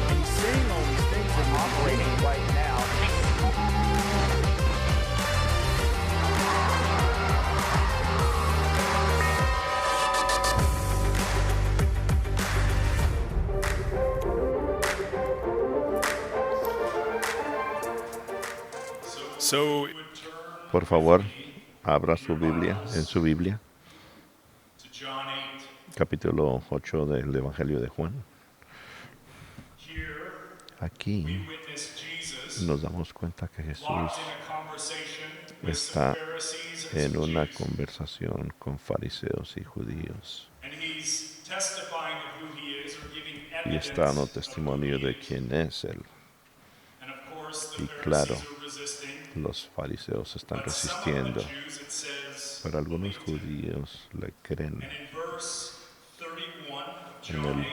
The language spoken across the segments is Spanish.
And saying all these things and operating right now. So, Por favor, abra su Biblia, en su Biblia, to John 8, capítulo 8 del Evangelio de Juan. here Aquí we witness Jesus nos damos cuenta que Jesús locked in a conversation with some está Pharisees and en some una Jews. conversación con fariseos y judíos And he's testifying of who he is or giving y evidence está dando of who testimonio he de is. quién es Él. And of course, the Y Pharisees claro, are resisting. los fariseos están But some of the resistiendo, Jews, it says, pero algunos believed him. judíos le creen. And in verse 31 of En John el, 8,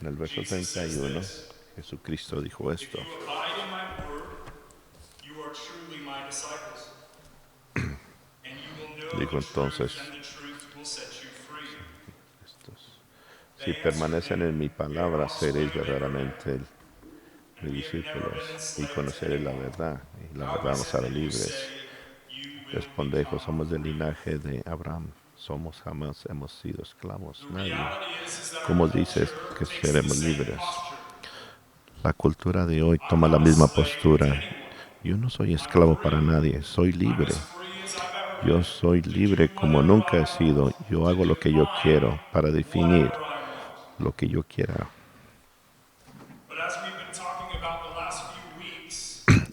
en el verso Jesus says 31, this: Jesucristo dijo If esto. you abide in my word, you are truly my disciples. And you will know Dijo the truth, entonces, and the truth will set you free. si permanecen en mi palabra, seréis verdaderamente mis discípulos y conoceréis la verdad, y la verdad nos hará libres. Respondejo, somos del linaje de Abraham, jamás hemos sido esclavos, nadie. ¿Cómo dices que seremos libres? La cultura de hoy toma la misma postura. Yo no soy esclavo para nadie, soy libre. Yo soy libre como nunca he sido. Yo hago lo que yo quiero para definir lo que yo quiera.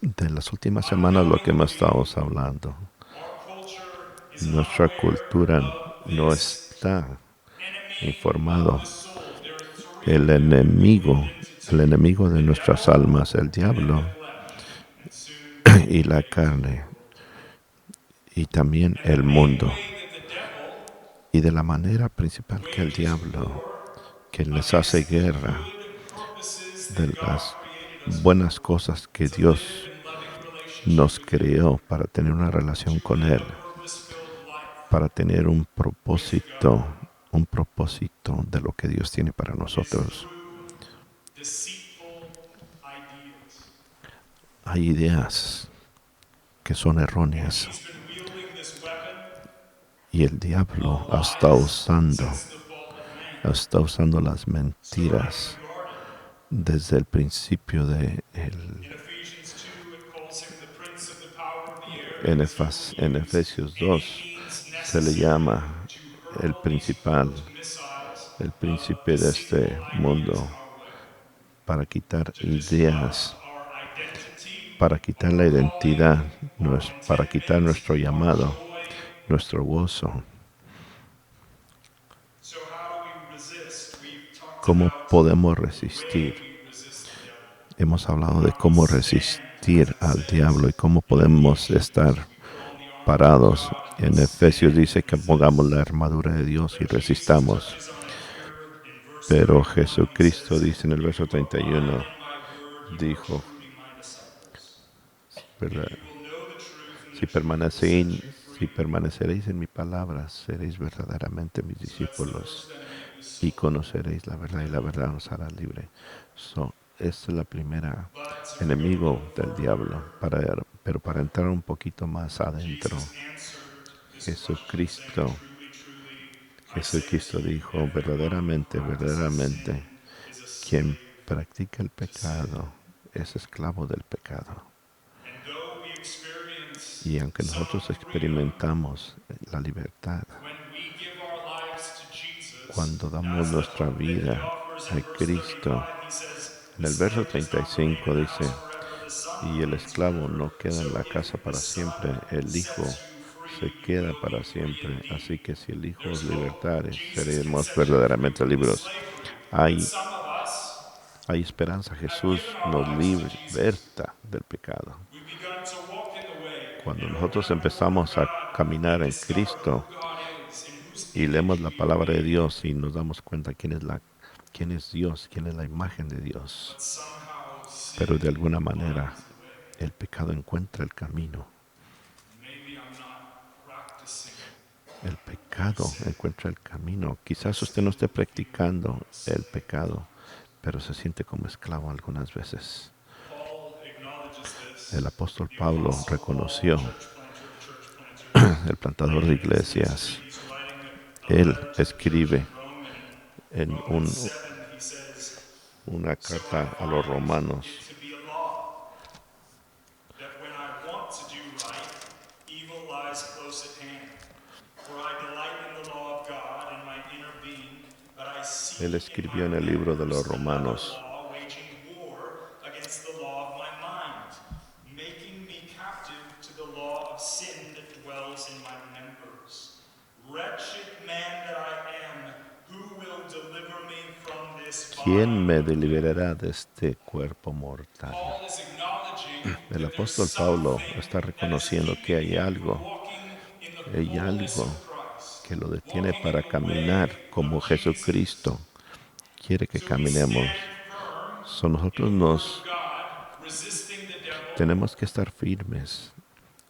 De las últimas semanas lo que hemos estado hablando, nuestra cultura no está informado. El enemigo de nuestras almas, el diablo y la carne, y también el mundo. Y de la manera principal que el diablo, que les hace guerra de las buenas cosas que Dios nos creó para tener una relación con Él, para tener un propósito de lo que Dios tiene para nosotros. Hay ideas que son erróneas y el diablo está usando las mentiras desde el principio en Efesios 2 se le llama el príncipe de este mundo, para quitar ideas, para quitar la identidad, para quitar nuestro llamado, nuestro gozo. ¿Cómo podemos resistir? Hemos hablado de cómo resistir al diablo y cómo podemos estar parados. En Efesios dice que pongamos la armadura de Dios y resistamos. Pero Jesucristo dice en el verso 31, dijo, ¿verdad? Si permaneceréis en mi palabra, seréis verdaderamente mis discípulos y conoceréis la verdad, y la verdad nos hará libre. Esta es la primera enemigo del diablo. Pero para entrar un poquito más adentro, Jesucristo dijo, verdaderamente, quien practica el pecado es esclavo del pecado. Y aunque nosotros experimentamos la libertad, cuando damos nuestra vida a Cristo, en el verso 35 dice, y el esclavo no queda en la casa para siempre, el Hijo se queda para siempre. Así que si el Hijo os libertare, seremos verdaderamente libres. Hay esperanza. Jesús nos liberta del pecado. Cuando nosotros empezamos a caminar en Cristo y leemos la palabra de Dios y nos damos cuenta quién es Dios, quién es la imagen de Dios, pero de alguna manera el pecado encuentra el camino. El pecado encuentra el camino. Quizás usted no esté practicando el pecado, pero se siente como esclavo algunas veces. El apóstol Pablo reconoció, el plantador de iglesias, él escribe en una carta a los romanos, él escribió en el libro de los romanos, ¿quién me liberará de este cuerpo mortal? El apóstol Pablo está reconociendo que hay algo que lo detiene para caminar como Jesucristo quiere que caminemos. Nosotros tenemos que estar firmes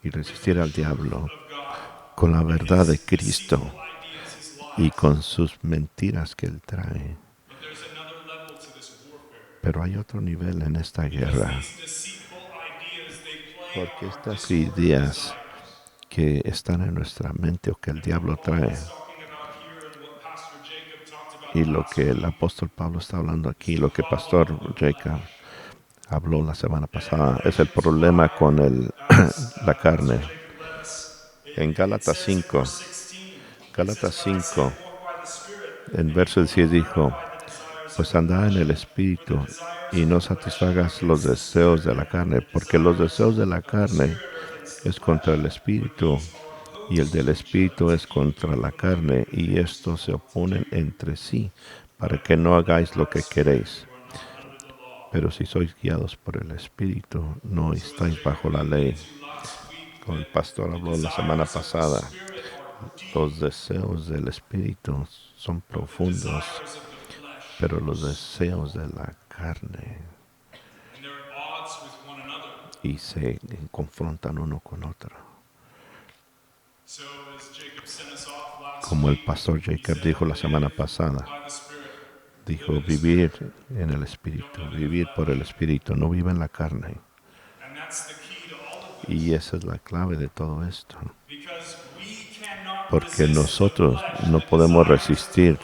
y resistir al diablo con la verdad de Cristo y con sus mentiras que él trae. Pero hay otro nivel en esta guerra, porque estas ideas que están en nuestra mente o que el diablo trae, y lo que el apóstol Pablo está hablando aquí, lo que Pastor Jacob habló la semana pasada, es el problema con la carne. En Gálatas 5, en verso 10 dijo, pues anda en el Espíritu y no satisfagas los deseos de la carne, porque los deseos de la carne es contra el Espíritu y el del Espíritu es contra la carne, y estos se oponen entre sí, para que no hagáis lo que queréis. Pero si sois guiados por el Espíritu, no estáis bajo la ley. Como el pastor habló la semana pasada, los deseos del Espíritu son profundos, pero los deseos de la carne y se confrontan uno con otro. Como el pastor Jacob dijo la semana pasada, dijo vivir en el Espíritu, vivir por el Espíritu, no viva en la carne. Y esa es la clave de todo esto. Porque nosotros no podemos resistir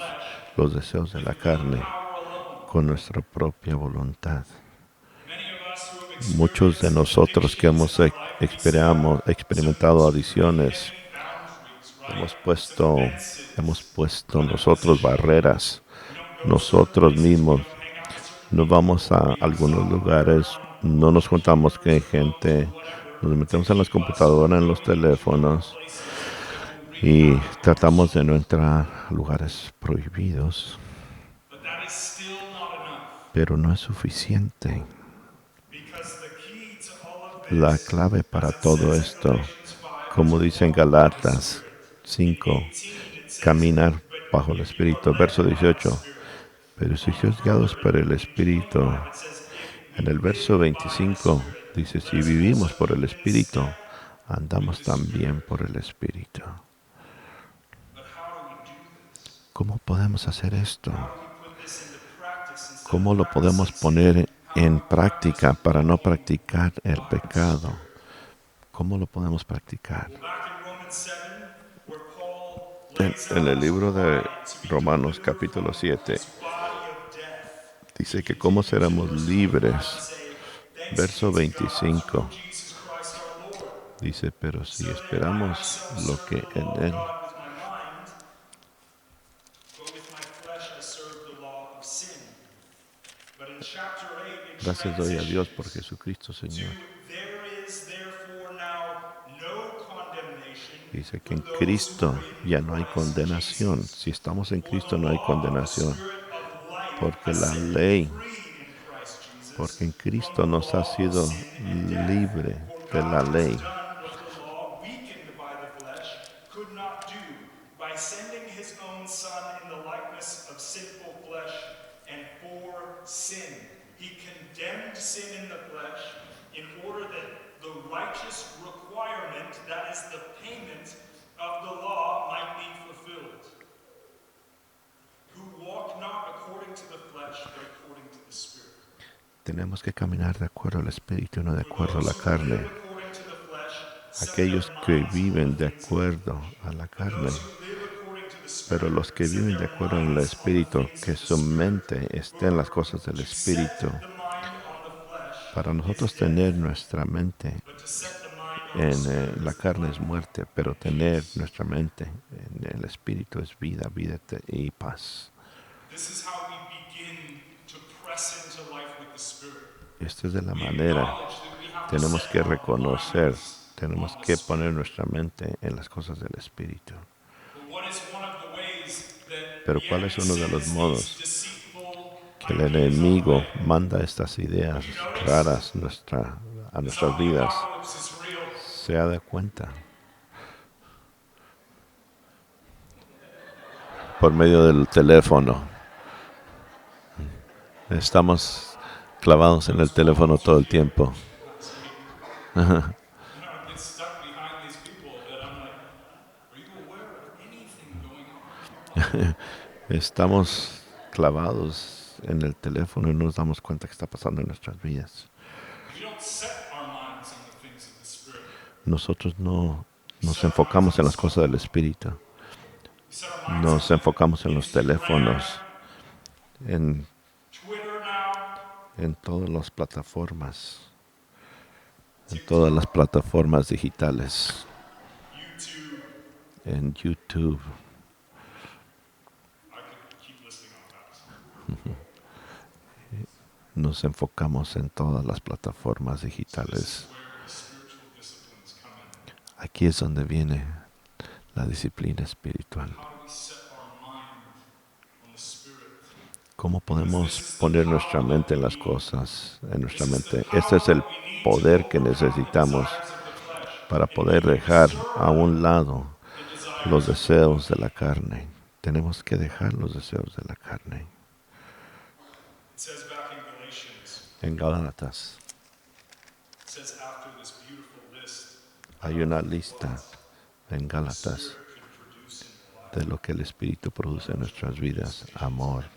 los deseos de la carne con nuestra propia voluntad. Muchos de nosotros que hemos experimentado adicciones, hemos puesto nosotros barreras, nosotros mismos. Nos vamos a algunos lugares, no nos juntamos con gente, nos metemos en las computadoras, en los teléfonos y tratamos de no entrar a lugares prohibidos. Pero no es suficiente. La clave para todo esto, como dice en Gálatas 5, caminar bajo el Espíritu. Verso 18. Pero si sois guiados por el Espíritu, en el verso 25 dice, si vivimos por el Espíritu, andamos también por el Espíritu. ¿Cómo podemos hacer esto? ¿Cómo lo podemos poner en práctica para no practicar el pecado? ¿Cómo lo podemos practicar? En el libro de Romanos capítulo 7 dice que cómo seremos libres. Verso 25 dice, pero si esperamos lo que en él. Gracias doy a Dios por Jesucristo, Señor. Dice que en Cristo ya no hay condenación. Si estamos en Cristo no hay condenación. Porque en Cristo nos ha sido libre de la ley. the flesh, could not do by sending his own Son in the likeness of sinful flesh and for sin. He condemned sin in the flesh in order that the righteous requirement, that is the payment of the law, might be fulfilled. Who walk not according to the flesh, but according to the Spirit. Tenemos que caminar de acuerdo al Espíritu y no de acuerdo a la carne. Aquellos que viven de acuerdo a la carne, pero los que viven de acuerdo al Espíritu, que su mente esté en las cosas del Espíritu. Para nosotros tener nuestra mente en la carne es muerte, pero tener nuestra mente en el Espíritu es vida, vida y paz. Esta es de la manera. Tenemos que reconocer, tenemos que poner nuestra mente en las cosas del Espíritu. Pero ¿cuál es uno de los modos que el enemigo manda estas ideas raras a nuestras vidas? Se da cuenta. Por medio del teléfono. Estamos clavados en el teléfono todo el tiempo. Estamos clavados en el teléfono y no nos damos cuenta que está pasando en nuestras vidas. Nosotros no nos enfocamos en las cosas del Espíritu. Nos enfocamos en los teléfonos, en todas las plataformas, digitales, en YouTube. Nos enfocamos en todas las plataformas digitales. Aquí es donde viene la disciplina espiritual. ¿Cómo podemos poner nuestra mente en las cosas, en nuestra mente? Este es el poder que necesitamos para poder dejar a un lado los deseos de la carne. Tenemos que dejar los deseos de la carne. En Gálatas hay una lista en Gálatas de lo que el Espíritu produce en nuestras vidas: amor,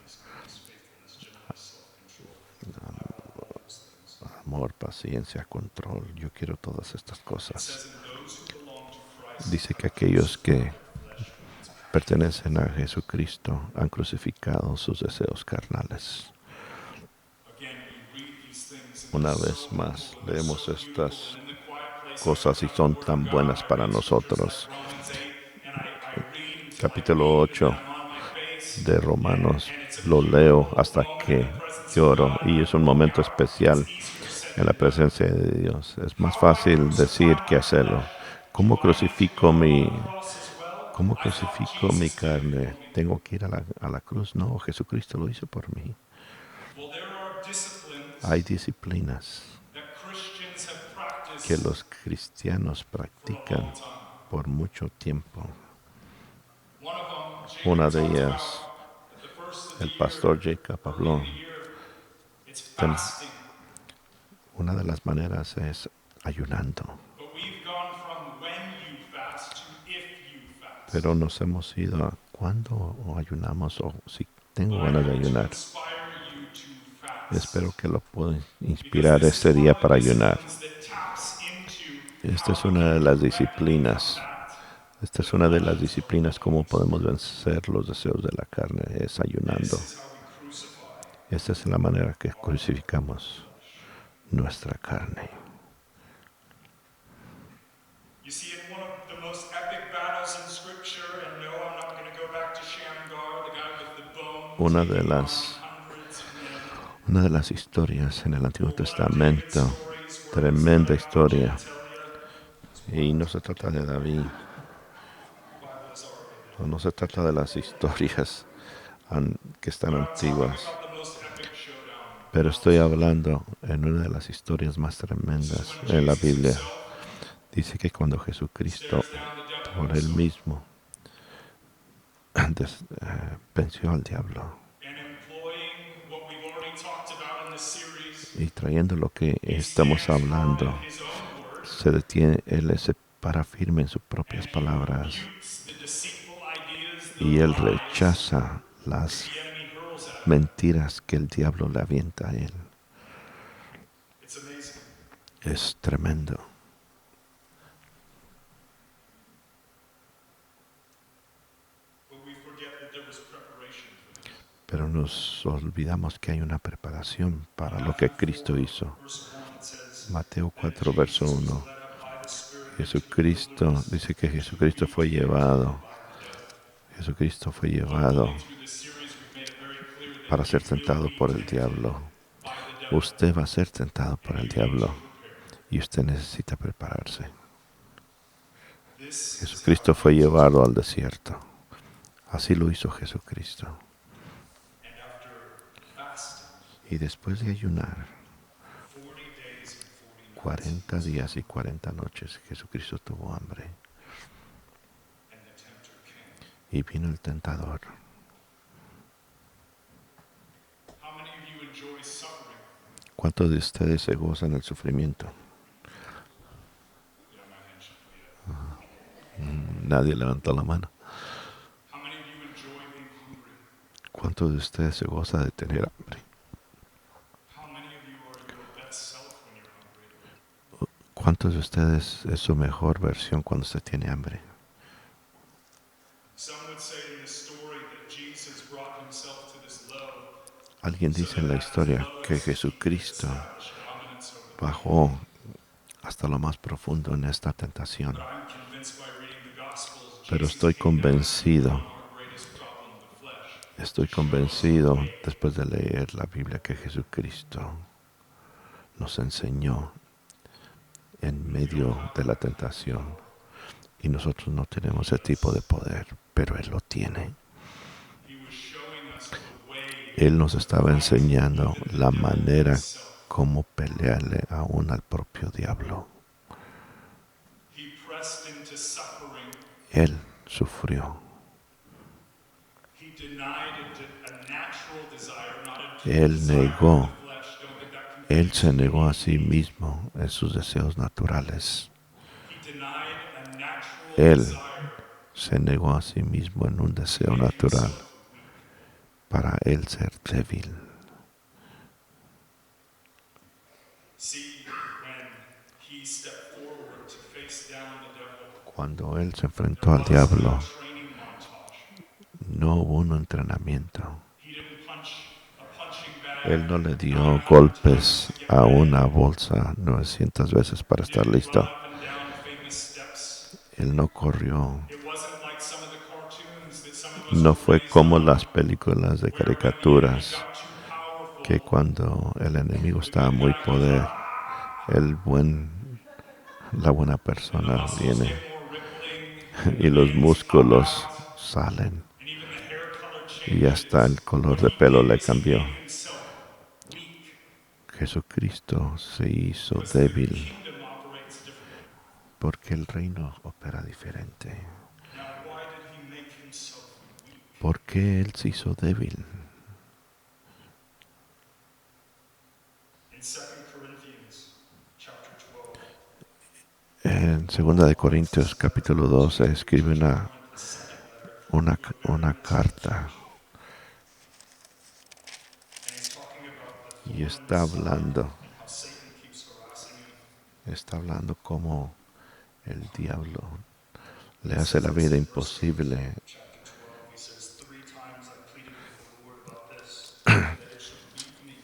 paciencia, control. Yo quiero todas estas cosas. Dice que aquellos que pertenecen a Jesucristo han crucificado sus deseos carnales. Una vez más, leemos estas cosas y son tan buenas para nosotros. Capítulo 8 de Romanos, lo leo hasta que lloro, y es un momento especial en la presencia de Dios. Es más fácil decir que hacerlo. ¿Cómo crucifico mi carne? ¿Tengo que ir a la cruz? No, Jesucristo lo hizo por mí. Hay disciplinas que los cristianos practican por mucho tiempo. Una de ellas, el pastor Jacob habló. Una de las maneras es ayunando. Pero nos hemos ido a cuándo ayunamos, o si tengo ganas de ayunar. Espero que lo pueda inspirar este día para ayunar. Esta es una de las disciplinas. Cómo podemos vencer los deseos de la carne, es ayunando. Esta es la manera que crucificamos nuestra carne. Una de las historias en el Antiguo Testamento, tremenda historia, y no se trata de David, no se trata de las historias que están antiguas, pero estoy hablando en una de las historias más tremendas en la Biblia. Dice que cuando Jesucristo por él mismo venció al diablo. And employing what we've already talked about in this series, Y trayendo lo que estamos stands firm hablando, in his own word, se detiene, él se para firme en sus propias and he palabras rebukes the deceitful ideas, the y él lies rechaza that las the enemy hurls at him. mentiras que el diablo le avienta a él. It's amazing. Es tremendo. But we forget that there was preparation for this. Pero nos olvidamos que hay una preparación para lo que Cristo hizo. Verse 1 it says, Mateo "And 4, verso Jesus was 1. led up by the Spirit into the Jesucristo, wilderness dice que to be Jesucristo fue tempted llevado. by the devil." Jesucristo fue llevado Hopefully through this series we've made it very clear that para you ser will tentado be por el tempted diablo. by the devil. Usted va a ser tentado por el And you need diablo to prepare. y usted necesita prepararse. This is Jesucristo how fue Jesus- llevado al desierto. Así lo hizo Jesucristo. And after fasting Y después de ayunar 40 days and 40 nights, 40 días y 40 noches, Jesucristo tuvo hambre. and the tempter came. Y vino el tentador. How many of you enjoy suffering? ¿Cuántos de ustedes se gozan el sufrimiento? Yeah, my hand should be up. Nadie levantó la mano. How many of you enjoy being hungry? ¿Cuántos de ustedes se goza de tener hambre? How many of you are your best self when you're hungry? ¿Cuántos de ustedes es su mejor versión cuando se tiene hambre? Some would say in this story that Jesus brought himself to this low Alguien dice en la historia que Jesucristo established dominance over the bajó hasta lo más profundo en esta tentación. But I'm convinced by reading the Gospels, Pero Jesus estoy came down convencido, on our greatest problem, the flesh. estoy convencido después de leer la Biblia que Jesucristo nos enseñó en medio de la tentación. Y nosotros no tenemos ese tipo de poder, pero Él lo tiene. He was showing us the way Él nos estaba enseñando la manera como pelearle aún al propio diablo. he pressed into suffering. Él sufrió. He denied a natural desire, not a Él desire negó. of the flesh. Don't get that confused. Él se negó a sí mismo en sus deseos naturales. He denied a natural Él desire se negó a sí mismo en un deseo natural para él ser débil. See, when he stepped forward to face down the devil, Cuando él se enfrentó al diablo, training montage. no hubo un entrenamiento. He didn't punch a punching bag. Él no le dio golpes a una bolsa 900 veces para estar listo. Run up and down famous steps. Él no corrió. It wasn't like some of the cartoons that some of us No were fue raised como on, las películas de where when the enemy caricaturas got too powerful, que cuando el enemigo estaba muy poder, la buena persona muscles viene get more rippling, y los músculos salen and even the hair color y changes. hasta el color de pelo le He cambió. made himself weak. Jesucristo se hizo Because the débil kingdom operates differently. porque el reino opera diferente. Now, why did he make himself weak? ¿Por qué él se hizo débil? In 2 Corinthians chapter 12, En 2 de Corintios capítulo 12 escribe una carta and he's talking about the y está hablando, how Satan keeps harassing him. está hablando cómo el diablo le hace la vida imposible. Chapter 12, he says, 3 times I pleaded with the Lord about this, that it should leave me.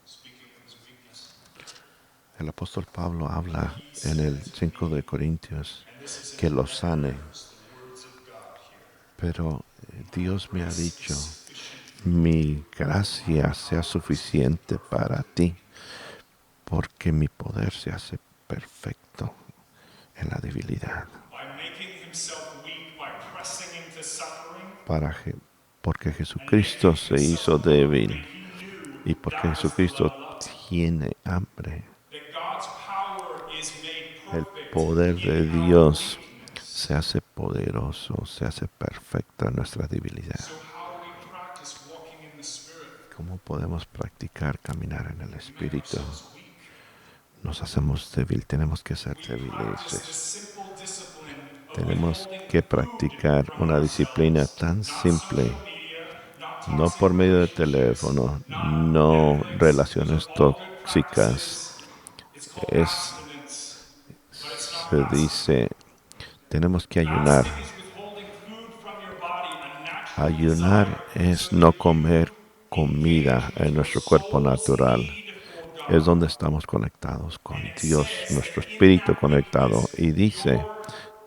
Speaking of his weakness. El apóstol Pablo habla en el 5 de Corintios And this is que lo sane, the words of God here. pero Dios me ha dicho, mi gracia sea suficiente para ti, porque mi poder se hace perfecto en la debilidad. By making himself weak, by pressing into suffering, Porque Jesucristo se hizo débil y porque Jesucristo tiene hambre. that God's power is made El perfect poder de in our Dios weakness. se hace poderoso, se hace perfecto en nuestra debilidad. So how do we practice walking in the Spirit? ¿Cómo podemos practicar caminar en el We make Espíritu? ourselves weak. Nos hacemos débil, tenemos que ser We practice the débiles. simple discipline of Tenemos withholding que food practicar from una disciplina ourselves. tan Not simple, social media, not no toxic por medio de relationships, teléfono, not no Netflix. Those relaciones are all good tóxicas. practices. It's called Es, abstinence, but it's not se fasting. dice, tenemos que ayunar. Fasting is withholding food from your body, a natural Ayunar desire, so es no that comer you engage comida with en your nuestro cuerpo soul's natural. need for Es God. donde estamos conectados And con it Dios, says nuestro that in espíritu that conectado. weakness, Y dice you're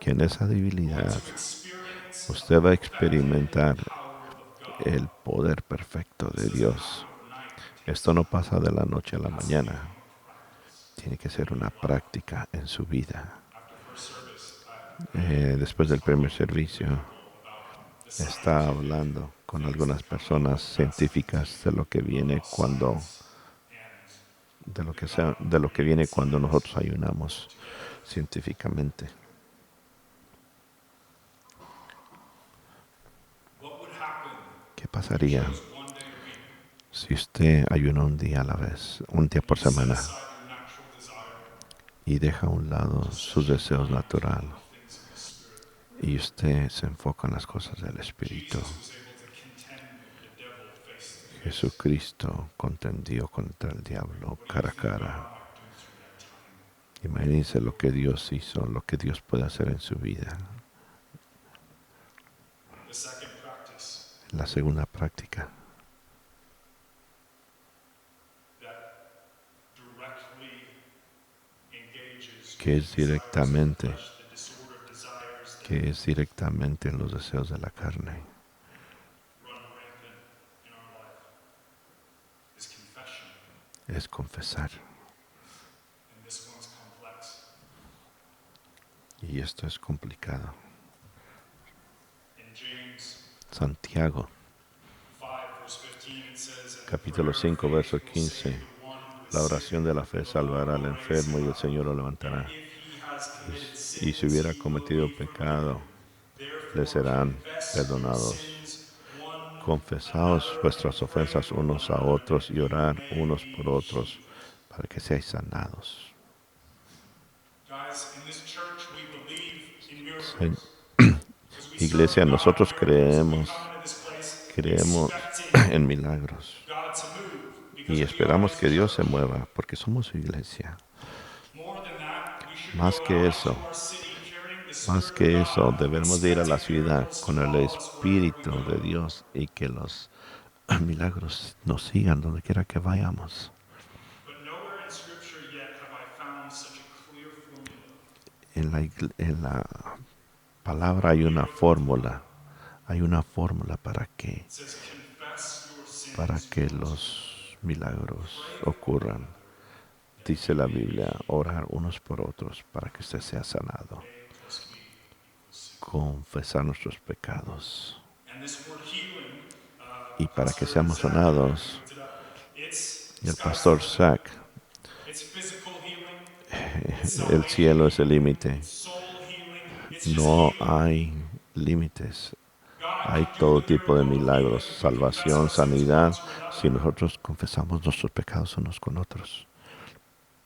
que en esa going debilidad to experience usted va a the perfected experimentar power of God. el poder perfecto This de doesn't Dios. happen overnight. It takes Esto no time. pasa de la noche a la It has to become mañana. a practice. Tiene que ser una práctica en su vida. After first service, Después del primer servicio, about the está scientific hablando con things algunas that come personas out of fasting, científicas de lo que viene about cuando, science and de lo que viene cuando nosotros ayunamos científicamente. what would happen ¿Qué pasaría just one day a week? si usted ayuna un día a la vez, un día por Set semana, aside your natural desire y deja a un lado sus deseos naturales on the things of the Spirit. y usted se enfoca en las cosas del Espíritu? Jesus was able to contend with the devil face to face. Jesucristo contendió contra el diablo cara a cara. God might do through that time. Imagínense lo que Dios hizo, lo que Dios puede hacer en su vida. The second practice La segunda práctica, that directly engages que es directamente, the disordered desires that que es directamente en los deseos de la carne, run rampant in our life is confession. es confesar. And this one's complex. Y esto es complicado. In James Santiago, 5, verse 15, it says, "And the capítulo prayer of 5, verso faith will 15. save the one who is La sick, oración de la fe and the salvará Lord al will raise enfermo y him el up. Señor lo And levantará. if he has committed Y si sins, hubiera he will cometido be pecado, forgiven. le serán Therefore, confess your perdonados. sins one Confesaos another vuestras and pray ofensas for unos a one another otros that y you orar may unos be por otros healed." para que seáis sanados. Guys, in this church we believe in Sen- miracles. Because we serve Iglesia, a God of nosotros miracles. We creemos, come into this place creemos expecting en milagros God to move, because y we are esperamos His que Dios se church. mueva porque somos su iglesia. More than that, we should Más go que out eso, into our city carrying the Más Spirit que of eso, God, debemos de ir a la expecting ciudad miracles to con el follow us wherever we Espíritu de go. Dios y que los milagros nos sigan donde quiera que vayamos. But nowhere in Scripture yet have I found such a clear formula. En la palabra hay una fórmula para It says, confess your sins. que los milagros ocurran. Dice la Biblia, orar unos por otros para que usted sea sanado. A plus B equals C. Confesar nuestros pecados. And this word healing, Y para que Pastor seamos Zach sanados, looked it up. It's y el sky's pastor the limit. Zach, It's physical healing. It's el cielo es el salvation, límite. soul healing. It's just No healing. hay límites. God Hay can do todo the tipo de miracle of healing milagros, if we confess salvación, our sins sanidad, one to another. si nosotros confesamos nuestros pecados unos con otros.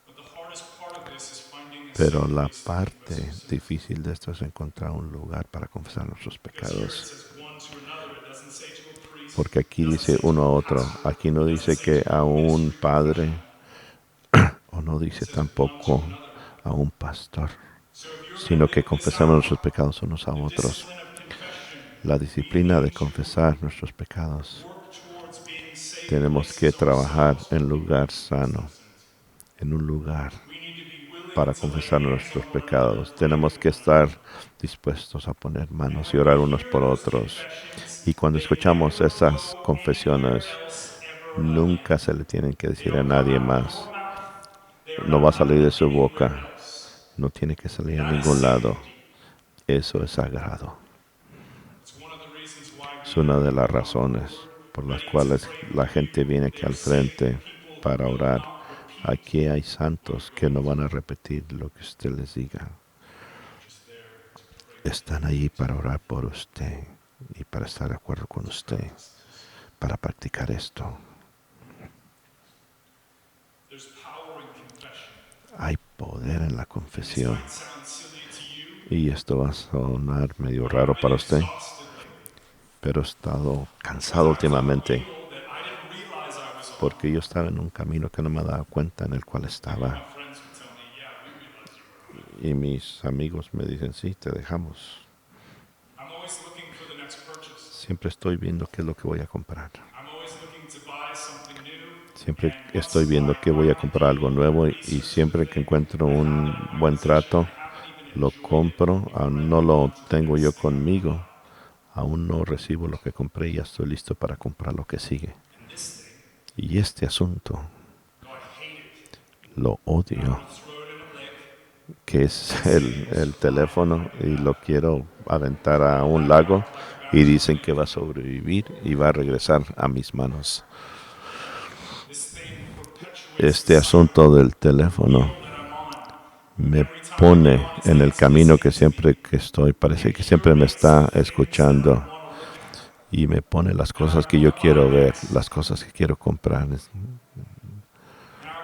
But the hardest part of this is finding a Pero safe la place to parte confess our sins. difícil de esto es encontrar un lugar para confesar nuestros Because here it pecados. says one to another. It doesn't say to a priest. Porque aquí It doesn't dice say to uno a a otro. pastor. Aquí no It dice doesn't say que to a un ministry padre professional. o no It dice says one to tampoco another. a un pastor, So if you're sino going to que live this confesamos out, nuestros pecados unos a the otros. discipline of confession, La disciplina we de need to confesar nuestros pecados. work towards being safe Tenemos que places trabajar ourselves en for people lugar to sano, confess sins. en un lugar We need to be willing para to confesar lay hands nuestros on one pecados. another, Tenemos pray que for one estar another. dispuestos a poner And manos y when orar we unos hear por those otros. confessions, Y cuando they escuchamos never esas go confesiones, anywhere else ever nunca again. se le tienen que They decir a don't come nadie out of más. your mouth. They are No not va a salir de coming su anywhere boca. else. No tiene que salir a That is ningún lado. safety. Eso es sagrado. It's one of the reasons why Es we una de are las razones por las cuales la gente viene aquí al frente para orar. Aquí hay santos que no van a repetir lo que usted les diga. just there to pray están allí para orar por usted y para estar de acuerdo con usted, para practicar esto. There's power in confession. Hay poder en la This confesión. might sound silly to you, Y esto va a sonar medio but raro I've para been usted, exhausted lately. pero he estado cansado I was on a últimamente wheel that I didn't realize I was on. porque yo estaba en un camino que no me daba cuenta en el cual My estaba. friends would tell me, yeah, we realize you were on. Y mis amigos me dicen, sí, te dejamos. I'm always looking for the next purchase. Siempre estoy viendo qué es lo que voy a comprar. I'm always looking to buy something new. Siempre estoy viendo que voy a comprar algo nuevo y siempre que encuentro un buen trato, lo compro. Aún no lo tengo yo conmigo. Aún no recibo lo que compré y ya estoy listo para comprar lo que sigue. And this thing, Y este asunto no, I hate it. lo odio, Throw it in a lake. que es el teléfono y lo quiero aventar a un lago y dicen que va a sobrevivir y va a regresar a mis manos. This thing perpetuates Este asunto del teléfono that I'm on. me pone en el camino que siempre que estoy, parece que siempre me está escuchando y me pone las cosas que yo quiero ver, las cosas que quiero comprar. And I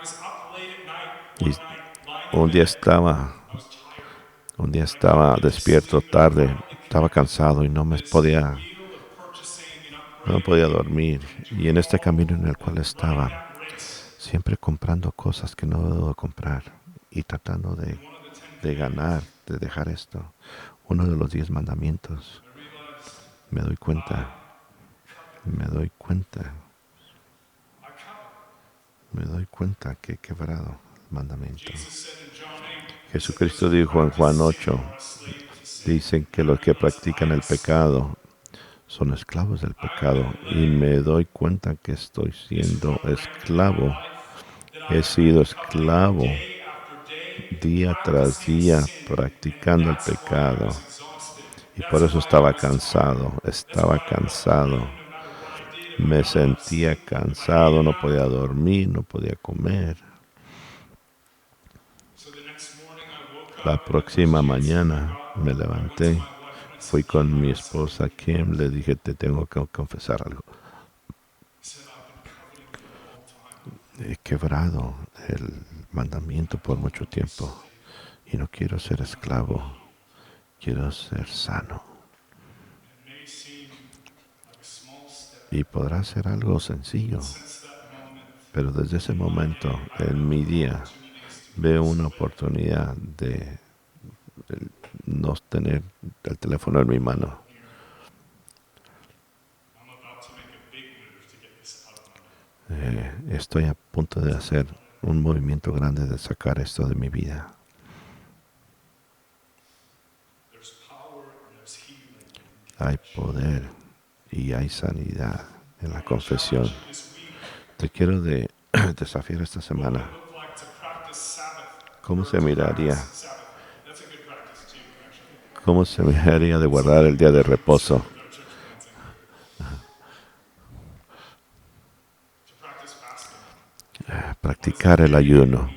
was up late at night, Y one night, lying un in día bed. estaba, I was tired. un día estaba despierto tarde, estaba cansado y no me podía, Wheel of purchasing and no upgrading. podía dormir. Y en este camino en el cual estaba, That race. siempre comprando cosas que no debo de comprar y tratando de ganar, de dejar esto. Uno de los 10 mandamientos. I realized Me doy cuenta, I me doy cuenta, covet. me doy cuenta que he quebrado el mandamiento. Jesus said in John 8, Jesucristo dijo en Juan 8, are a slave to sin. dicen que los que practican el pecado son esclavos del pecado y me doy cuenta que estoy siendo esclavo. He sido esclavo Day after day, día tras día practicando el pecado y por eso estaba cansado, me sentía cansado, no podía dormir, no podía comer. so the next morning I woke up. La próxima mañana me levanté, fui con mi esposa Kim, le dije, te tengo que confesar algo. I said, I've been coveting for a long time. He quebrado el mandamiento por mucho tiempo y no quiero ser esclavo, quiero ser sano. It may seem like a small step. Y podrá ser algo sencillo, Since that moment, pero desde ese momento en mi día veo una oportunidad de no tener el teléfono en mi mano. I'm about to make a big move to get this out of my life. Estoy a punto de hacer un movimiento grande de sacar esto de mi vida. There's power and there's healing. Hay poder y hay sanidad en la confesión. This week, Te quiero desafiar esta semana. look like to practice Sabbath. ¿Cómo se miraría? Sabbath. That's a good practice too, actually. ¿Cómo se miraría de guardar el día de reposo? No church dancing. To practice fasting. Practicar el ayuno.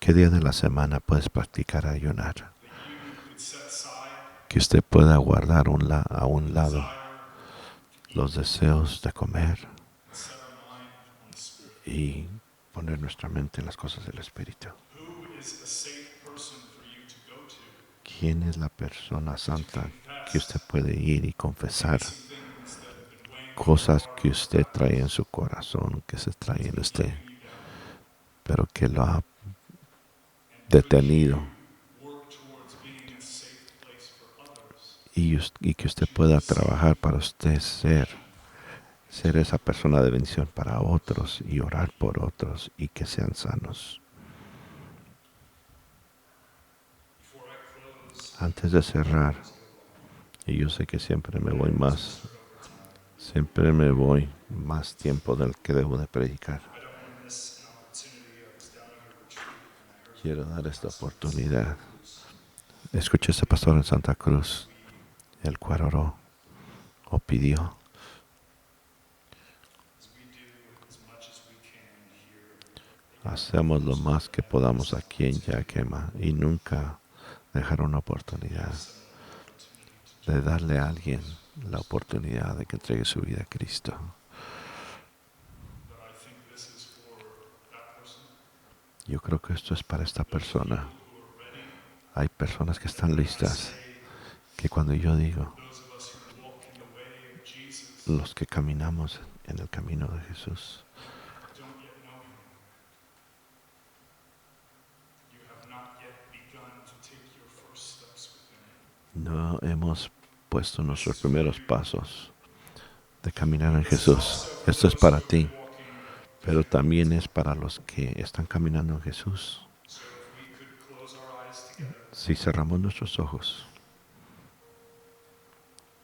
¿Qué día de la semana puedes practicar ayunar? That you could set aside Que usted pueda guardar a un lado los deseos de comer set our mind on the Spirit. y poner nuestra mente en las cosas del Espíritu. Who is a safe person for you to go to? ¿Quién es la persona santa que usted puede ir y confesar Some things that have been weighing cosas que usted trae en su corazón, que se trae en usted, pero que lo ha detenido work towards being a safe place for others? y que usted pueda trabajar para usted ser esa persona de bendición para otros y orar por otros y que sean sanos. Before I close, Antes de cerrar, y yo sé que siempre me voy más tiempo del que debo de predicar. I don't want to miss an opportunity. I was down at a retreat and I heard Quiero dar esta oportunidad. Escuché a ese pastor en Santa Cruz, el cual oró o pidió. as we do as much as we can here. Hacemos lo más que podamos aquí en Yakima y nunca dejar una oportunidad de darle a alguien la oportunidad de que entregue su vida a Cristo. But I think this is for that person. Yo creo que esto es para esta persona. People who are ready. Hay personas que están I listas, say, que cuando yo digo, those of us who walk in the way of Jesus los que caminamos en el camino de Jesús, don't yet know him. You have not yet begun to take your first steps with him. no hemos puesto nuestros primeros pasos de caminar en Jesús. Esto es para ti, pero también es para los que están caminando en Jesús. So if we could close our eyes together. Si cerramos nuestros ojos,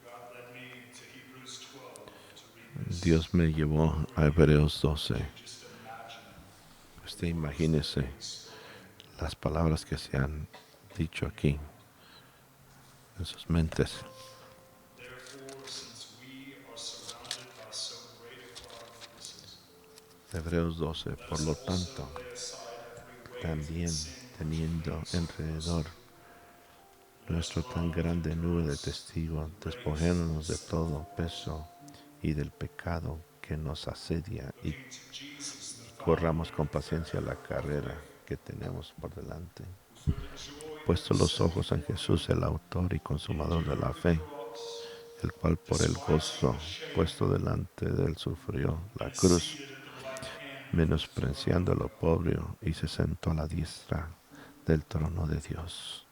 God led me to Hebrews 12 to read this. Dios me llevó a Hebreos 12. Just imagine Usted imagínese las palabras que se han dicho aquí en sus mentes. Therefore, since we are surrounded by so great a cloud of witnesses, Hebreos 12. Por lo tanto, lay aside every weight también and sin teniendo alrededor nuestro tan grande nube de testigos, despojémonos de todo peso y del pecado que nos asedia y looking to Jesus, the corramos con paciencia la carrera que tenemos por delante. for the joy Puesto los ojos en Jesús, el autor y consumador de la fe, cross, el cual por el gozo puesto delante de él sufrió la cruz, seated at the right hand. menospreciando lo oprobio, y se sentó a la diestra del trono de Dios.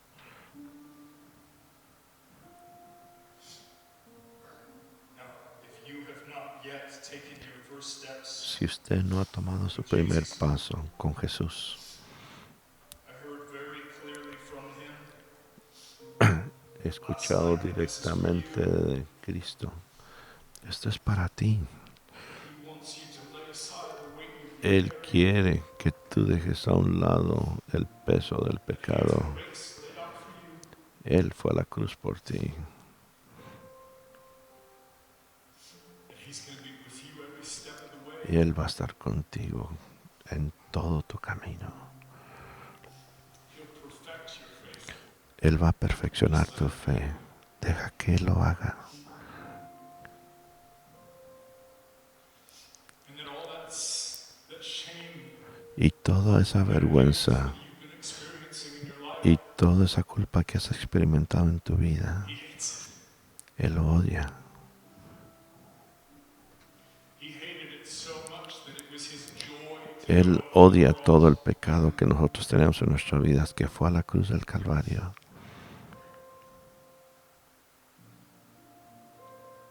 Now, if you have not yet taken your first steps, Si usted no ha tomado su primer paso con Jesús, I heard very clearly from him. he escuchado directamente de Cristo, esto es para ti. He wants you to lay aside the weight you Él quiere que tú dejes a un lado el peso del pecado. race laid out for you. Él fue a la cruz por ti. And he's going to be with you every step of the way. Y Él va a estar contigo en todo tu camino. He'll perfect your faith. Él va a perfeccionar tu fe. Deja que Él lo haga. And then all that shame Y toda esa vergüenza you've been experiencing in your life, y toda esa culpa que has experimentado en tu vida, he hates it. Él lo odia. He hated it so much that it was his joy Él odia todo el pecado que nosotros tenemos en nuestras vidas, que fue a la cruz del Calvario,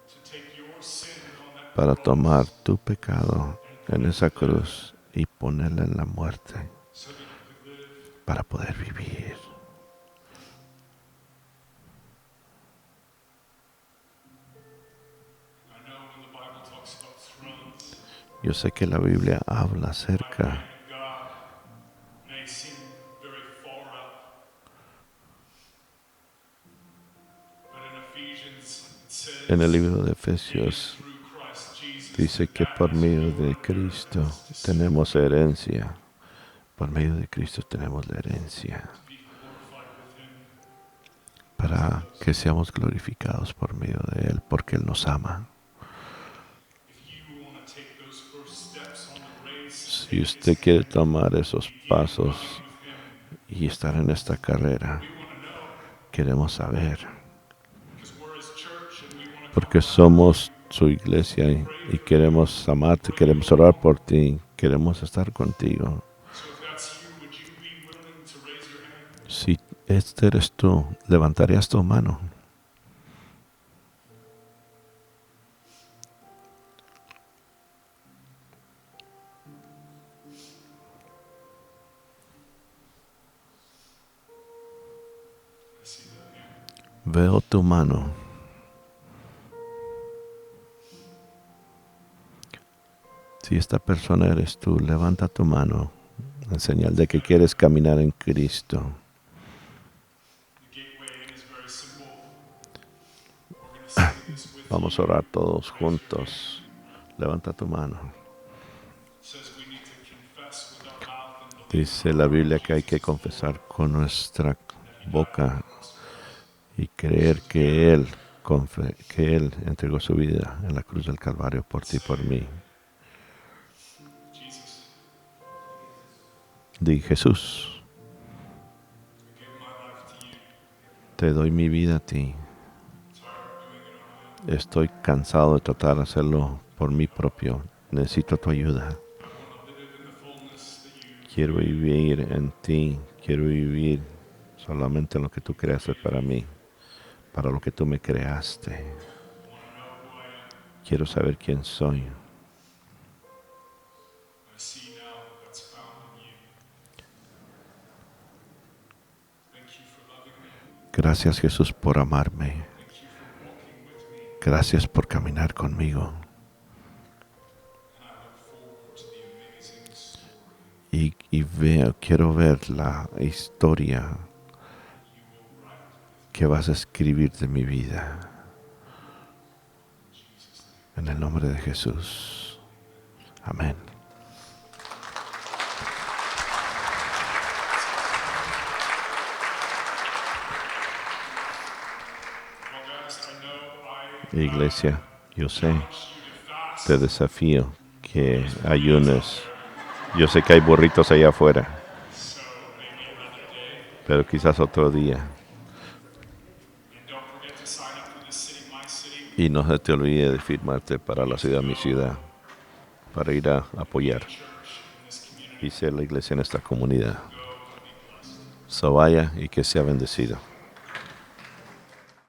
to take your sin on that para cross tomar tu pecado en esa cruz y ponerla en la muerte, so that you could live. para poder vivir. I know when the Bible talks about thrones, Yo sé que la Biblia habla my acerca reign of God may seem very far up. But in Ephesians it says, en el libro de Efesios, through Christ Jesus, dice que por medio de Cristo tenemos herencia. Por medio de Cristo tenemos la herencia, be glorified with him. para que seamos glorificados por medio de Él, porque Él nos ama. If you want to take those first steps on the race, Si usted quiere tomar esos pasos y estar en esta carrera, we want to know, queremos saber, because we're his church and we want to porque somos su iglesia y queremos amarte, queremos orar por ti, queremos estar contigo. So if that's you, would you be willing to raise your hand? Si este eres tú, levantarías tu mano. I see that hand. Veo tu mano. Si esta persona eres tú, levanta tu mano en señal de que quieres caminar en Cristo. The gateway in is very simple. We're going to say this with Vamos a orar todos juntos. Levanta tu mano. It says we need to confess with our mouth and believe Dice la Biblia que hay que confesar con nuestra boca y creer que Él que Él entregó su vida en la cruz del Calvario por ti y por mí. Jesus, Di, Jesús, I give my life to you. te doy mi vida a ti. Tired of doing it on my own. Estoy cansado de tratar de hacerlo por mí propio. Necesito tu ayuda. I want to live in the fullness that you Quiero vivir en ti. Quiero vivir solamente en lo que tú creaste para mí, para lo que tú me creaste. want to know who I am. Quiero saber quién soy. I see now that that's found in you. Thank you for loving me. Gracias, Jesús, por amarme. Thank you for walking with me. Gracias por caminar conmigo. And I look forward to the amazing story Quiero ver la historia you will write que vas a escribir de mi vida. in Jesus' name. En el nombre de Jesús. Amén. Well, guys, I know Iglesia, yo sé, challenge you to fast. te desafío que ayunes. Yo sé que hay burritos allá afuera, So maybe another day. pero quizás otro día. And don't forget to sign up for the City My City Y no se te olvide de firmarte para la ciudad, mi ciudad, para ir a apoyar church in this community. y ser la iglesia en esta comunidad. Go and be blessed. So vaya y que sea bendecido.